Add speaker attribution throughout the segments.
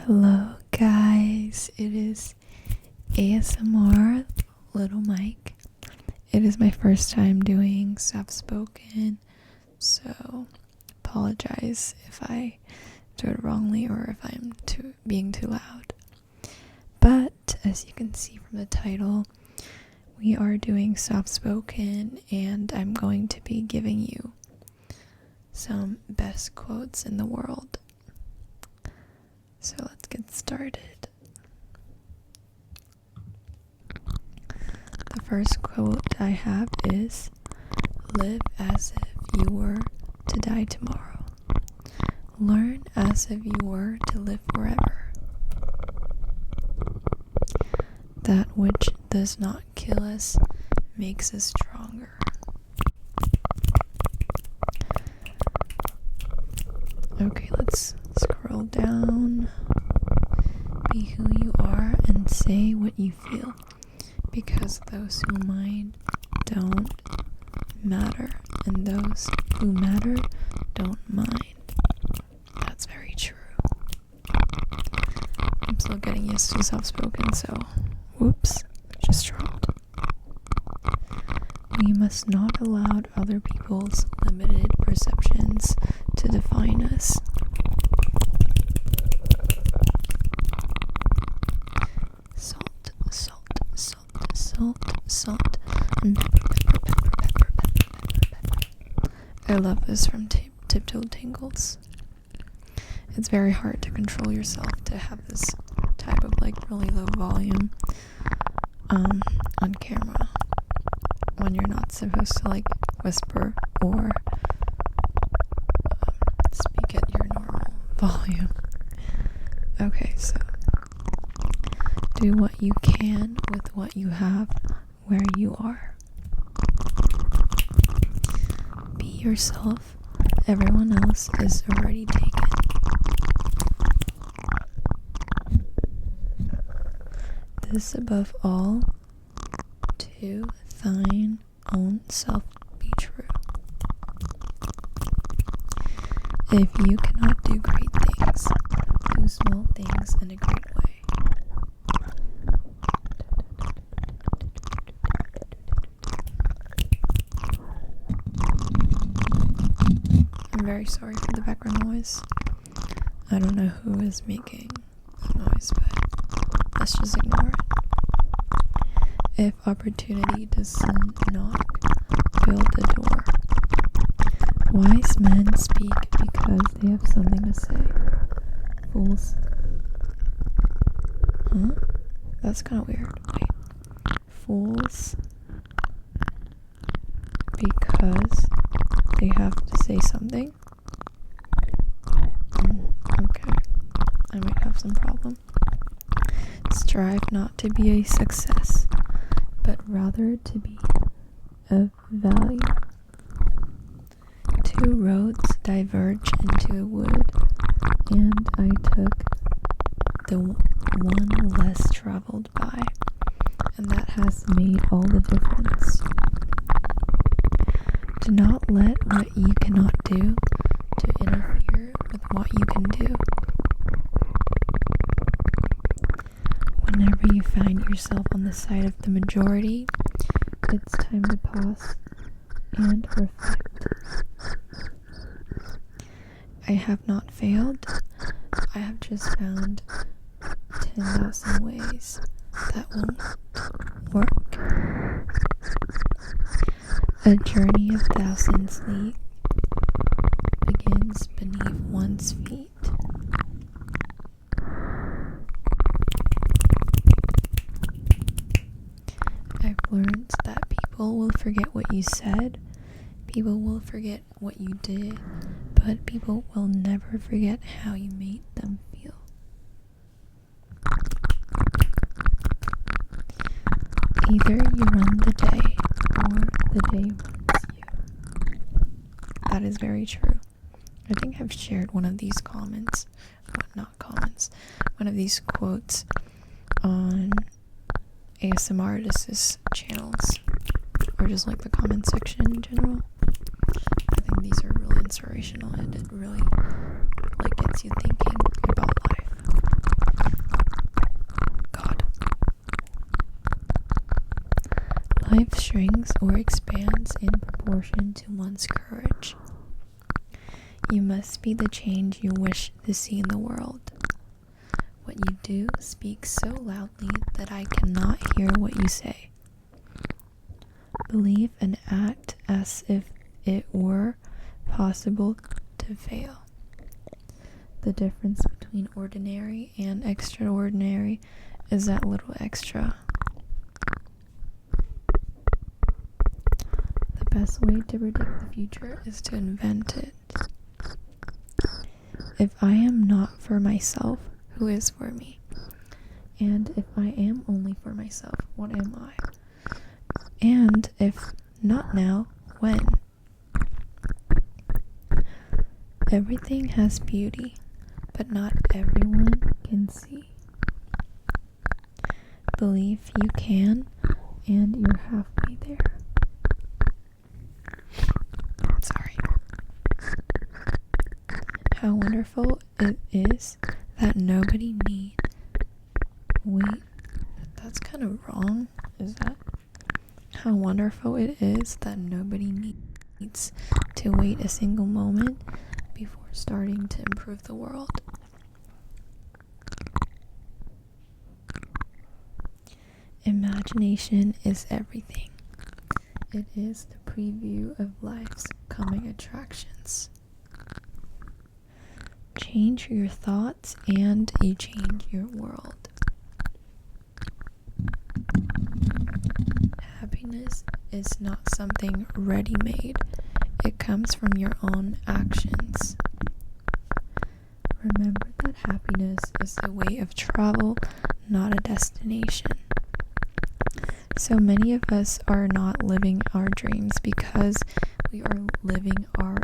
Speaker 1: Hello guys, it is ASMR Little Mike. It is my first time doing soft-spoken, so apologize if I do it wrongly or if I'm being too loud. But as you can see from the title, we are doing soft-spoken and I'm going to be giving you some best quotes in the world. So let's get started. The first quote I have is, "Live as if you were to die tomorrow. Learn as if you were to live forever. That which does not kill us makes us stronger." Okay, let's scroll down. Be who you are and say what you feel, because those who mind don't matter, and those who matter don't mind. That's very true. I'm still getting used to soft-spoken, so whoops, just dropped. We must not allow other people's limited perceptions to define us. Salt, salt, salt, salt, salt, and pepper. I love this from Tiptoe Tingles. It's very hard to control yourself to have this type of really low volume on camera when you're not supposed to whisper or speak at your normal volume. Okay, so do what you can with what you have where you are. Be yourself. Everyone else is already taken. This above all, to thine own self be true. If you cannot do great things, do small things in a great way. I'm very sorry for the background noise. I don't know who is making that noise, but let's just ignore it. If opportunity does knock, build the door. Wise men speak because they have something to say. Fools. Huh? That's kind of weird. Wait. Fools because they have to say something? Okay. I might have some problem. Strive not to be a success, but rather to be of value. Two roads diverge into a wood, and I took the one less traveled by, and that has made all the difference. Do not let what you cannot do to interfere with what you can do. Whenever you find yourself on the side of the majority, it's time to pause and reflect. I have not failed. I have just found 10,000 ways that won't work. A journey of thousands leagues begins beneath one's feet. I've learned that people will forget what you said, people will forget what you did, but people will never forget how you made them feel. Either you run the day, or the day runs you. That is very true. I think I've shared one of these one of these quotes on ASMR artists' channels, or just the comment section in general. I think these are really inspirational and it really gets you thinking about life. shrinks or expands in proportion to one's courage. You must be the change you wish to see in the world. What you do speaks so loudly that I cannot hear what you say. Believe and act as if it were possible to fail. The difference between ordinary and extraordinary is that little extra. The best way to predict the future is to invent it. If I am not for myself, who is for me? And if I am only for myself, what am I? And if not now, when? Everything has beauty, but not everyone can see. Believe you can, and you're halfway there. Sorry. How wonderful it is that nobody need. Wait, that's kind of wrong, is that? How wonderful it is that nobody needs to wait a single moment before starting to improve the world. Imagination is everything. It is the preview of life's coming attractions. Change your thoughts and you change your world. Happiness is not something ready-made. It comes from your own actions. Remember that happiness is a way of travel, not a destination. So many of us are not living our dreams because we are living our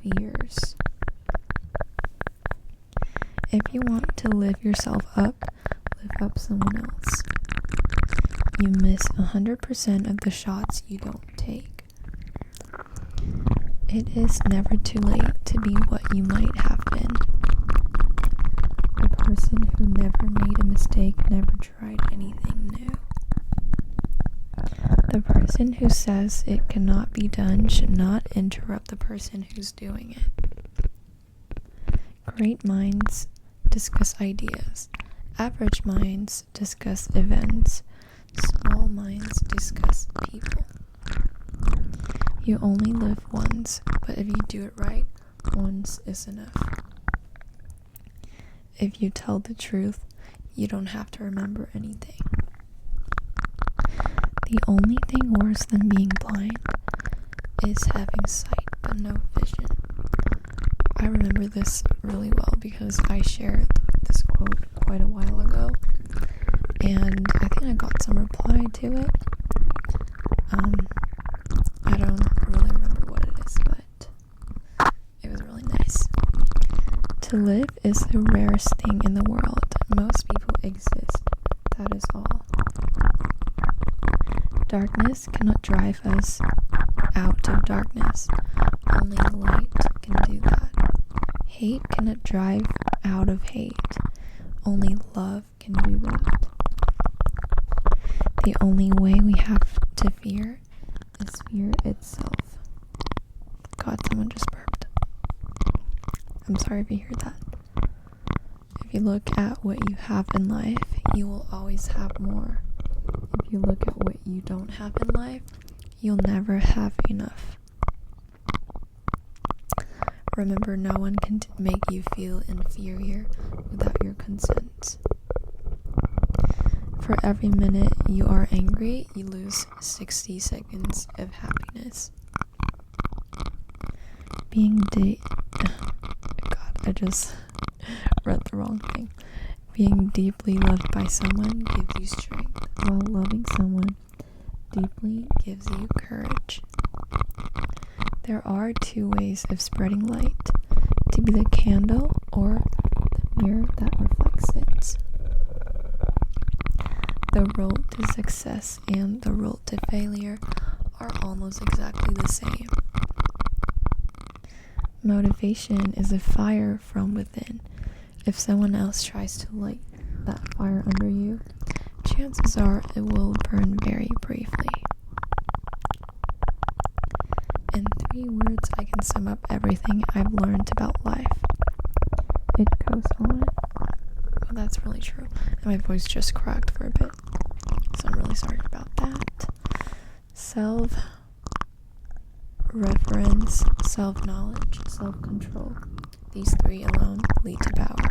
Speaker 1: fears. If you want to live yourself up, live up someone else. You miss 100% of the shots you don't take. It is never too late to be what you might have been. A person who never made a mistake never tried anything new. The person who says it cannot be done should not interrupt the person who's doing it. Great minds discuss ideas. Average minds discuss events. Small minds discuss people. You only live once, but if you do it right, once is enough. If you tell the truth, you don't have to remember anything. The only thing worse than being blind is having sight but no vision. I remember this really well because I shared this quote quite a while ago, and I think I got some reply to it. I don't really remember what it is, but it was really nice. To live is the rarest thing in the world. Most people exist. That is all. Darkness cannot drive us out of darkness. Only light can do that. Hate cannot drive out of hate. Only love can do that. The only way we have to fear is fear itself. God, someone just burped. I'm sorry if you hear that. If you look at what you have in life, you will always have more. If you look at what you don't have in life, you'll never have enough. Remember, no one can make you feel inferior without your consent. For every minute you are angry, you lose 60 seconds of happiness. God, I just read the wrong thing. Being deeply loved by someone gives you strength, while loving someone deeply gives you courage. There are two ways of spreading light: to be the candle or the mirror that reflects it. The road to success and the road to failure are almost exactly the same. Motivation is a fire from within. If someone else tries to light that fire under you, chances are it will burn very briefly. 3 words I can sum up everything I've learned about life. It goes on. Well, that's really true. And my voice just cracked for a bit, so I'm really sorry about that. Self-reference, self-knowledge, self-control. These 3 alone lead to power.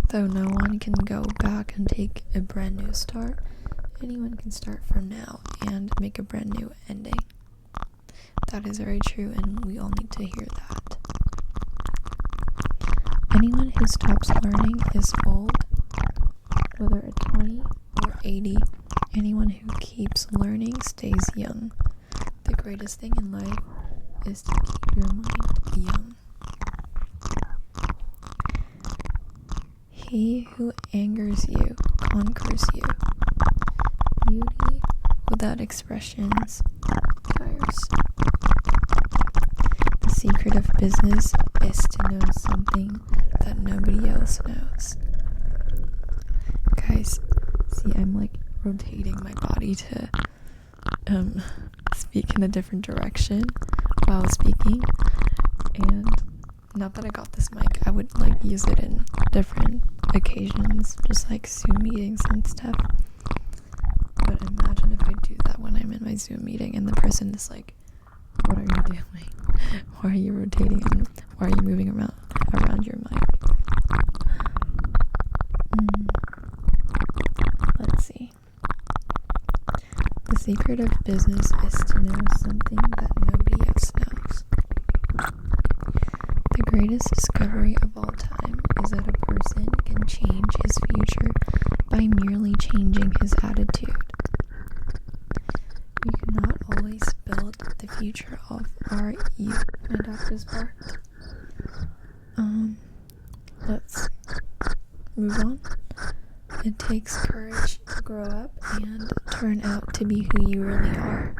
Speaker 1: Though no one can go back and take a brand new start, anyone can start from now and make a brand new ending. That is very true, and we all need to hear that. Anyone who stops learning is old, whether at 20 or 80. Anyone who keeps learning stays young. The greatest thing in life is to keep your mind young. He who angers you conquers you. Beauty without expressions tires. The secret of business is to know something that nobody else knows. Guys, see, I'm like rotating my body to speak in a different direction while speaking, and not that I got this mic, I would like use it in different occasions, just like Zoom meetings and stuff. But imagine if I do that when I'm in my Zoom meeting and the person is like, what are you doing? Why are you rotating and why are you moving around your mic? Let's see. The secret of business is to know something that nobody else knows. The greatest discovery of all time is that a person can change his future by merely changing his attitude. We cannot always build the future of our youth. My doctor's barked. Let's move on. It takes courage to grow up and turn out to be who you really are.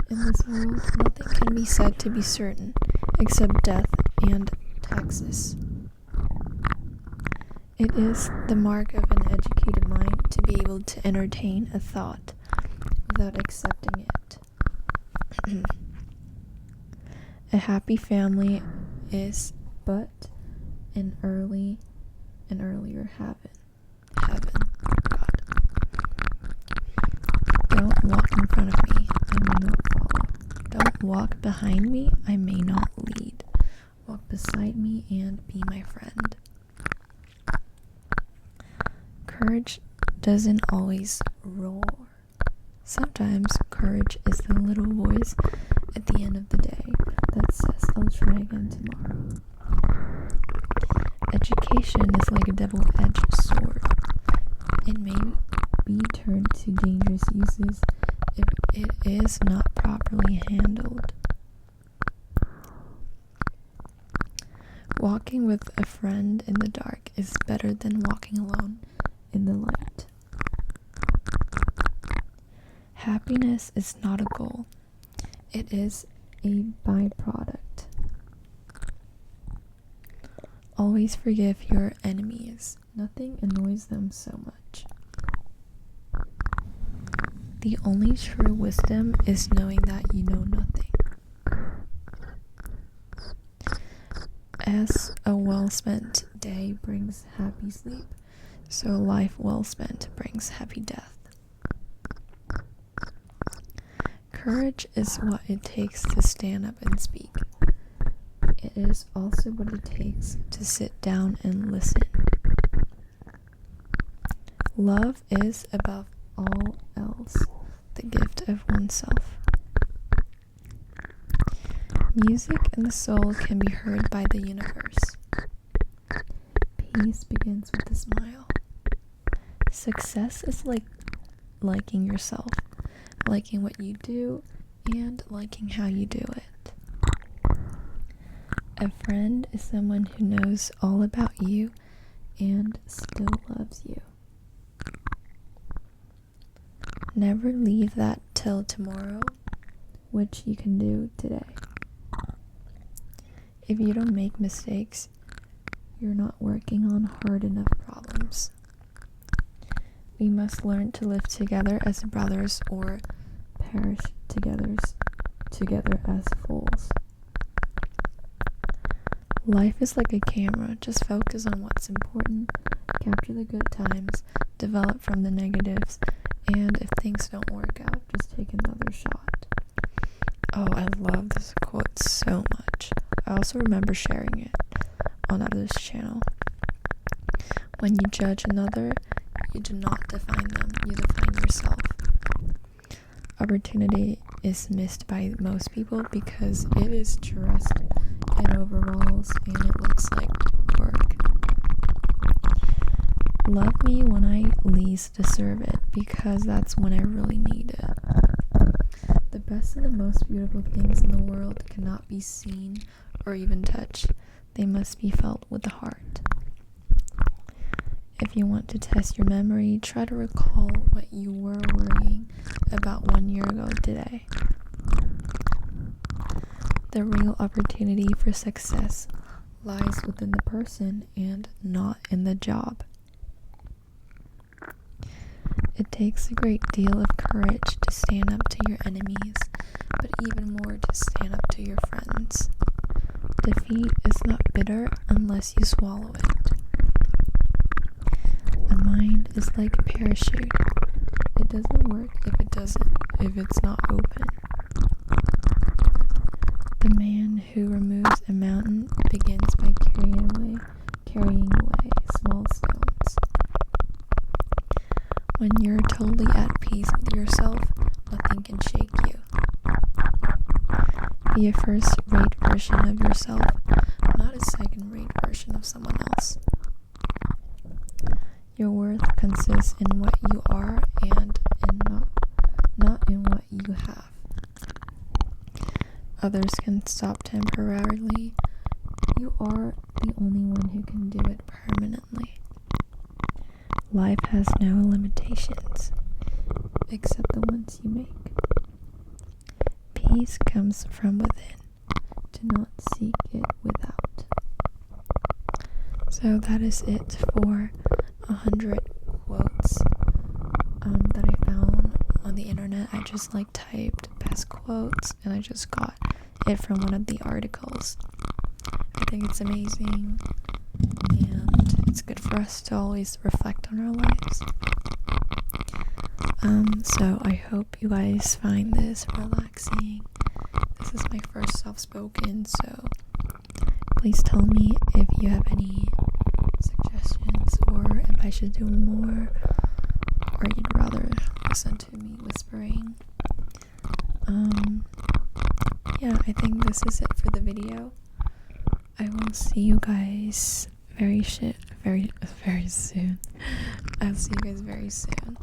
Speaker 1: In this world, nothing can be said to be certain except death and taxes. It is the mark of an educated mind to be able to entertain a thought without accepting it. A happy family is but an earlier heaven. God. Don't walk in front of me, I may not follow. Don't walk behind me, I may not lead. Walk beside me and be my friend. Courage doesn't always roar. Sometimes courage is the little voice at the end of the day that says, I'll try again tomorrow. Education is like a double-edged sword. It may be turned to dangerous uses if it is not properly handled. Walking with a friend in the dark is better than walking alone in the light. Happiness is not a goal. It is a byproduct. Always forgive your enemies. Nothing annoys them so much. The only true wisdom is knowing that you know nothing. As a well-spent day brings happy sleep, so a life well spent brings happy death. Courage is what it takes to stand up and speak. It is also what it takes to sit down and listen. Love is, above all else, the gift of oneself. Music in the soul can be heard by the universe. Peace begins with a smile. Success is like liking yourself, liking what you do, and liking how you do it. A friend is someone who knows all about you and still loves you. Never leave that till tomorrow, which you can do today. If you don't make mistakes, you're not working on hard enough problems. We must learn to live together as brothers or perish together together as fools. Life is like a camera. Just focus on what's important, capture the good times, develop from the negatives, and if things don't work out, just take another shot. Oh, I love this quote so much. I also remember sharing it on others' channel. When you judge another, you do not define them, you define yourself. Opportunity is missed by most people because it is dressed in overalls and it looks like work. Love me when I least deserve it because that's when I really need it. The best and the most beautiful things in the world cannot be seen or even touched. They must be felt with the heart. If you want to test your memory, try to recall what you were worrying about 1 year ago today. The real opportunity for success lies within the person and not in the job. It takes a great deal of courage to stand up to your enemies, but even more to stand up to your friends. Defeat is not bitter unless you swallow it. A mind is like a parachute. It doesn't work if it's not open. The man who removes a mountain begins by carrying away small stones. When you're totally at peace with yourself, nothing can shake you. Be a first-rate version of yourself, not a second-rate version of someone else. Your worth consists in what you are and not in what you have. Others can stop temporarily. You are the only one who can do it permanently. Life has no limitations, except the ones you make. Peace comes from within. Do not seek it without. So that is it for 100 quotes that I found on the internet. I just typed best quotes and I just got it from one of the articles. I think it's amazing and it's good for us to always reflect on our lives. So I hope you guys find this relaxing. This is my first soft-spoken, so please tell me if you have any suggestions or if I should do more or you'd rather listen to me whispering. Yeah, I think this is it for the video. I will see you guys very soon. I'll see you guys very soon.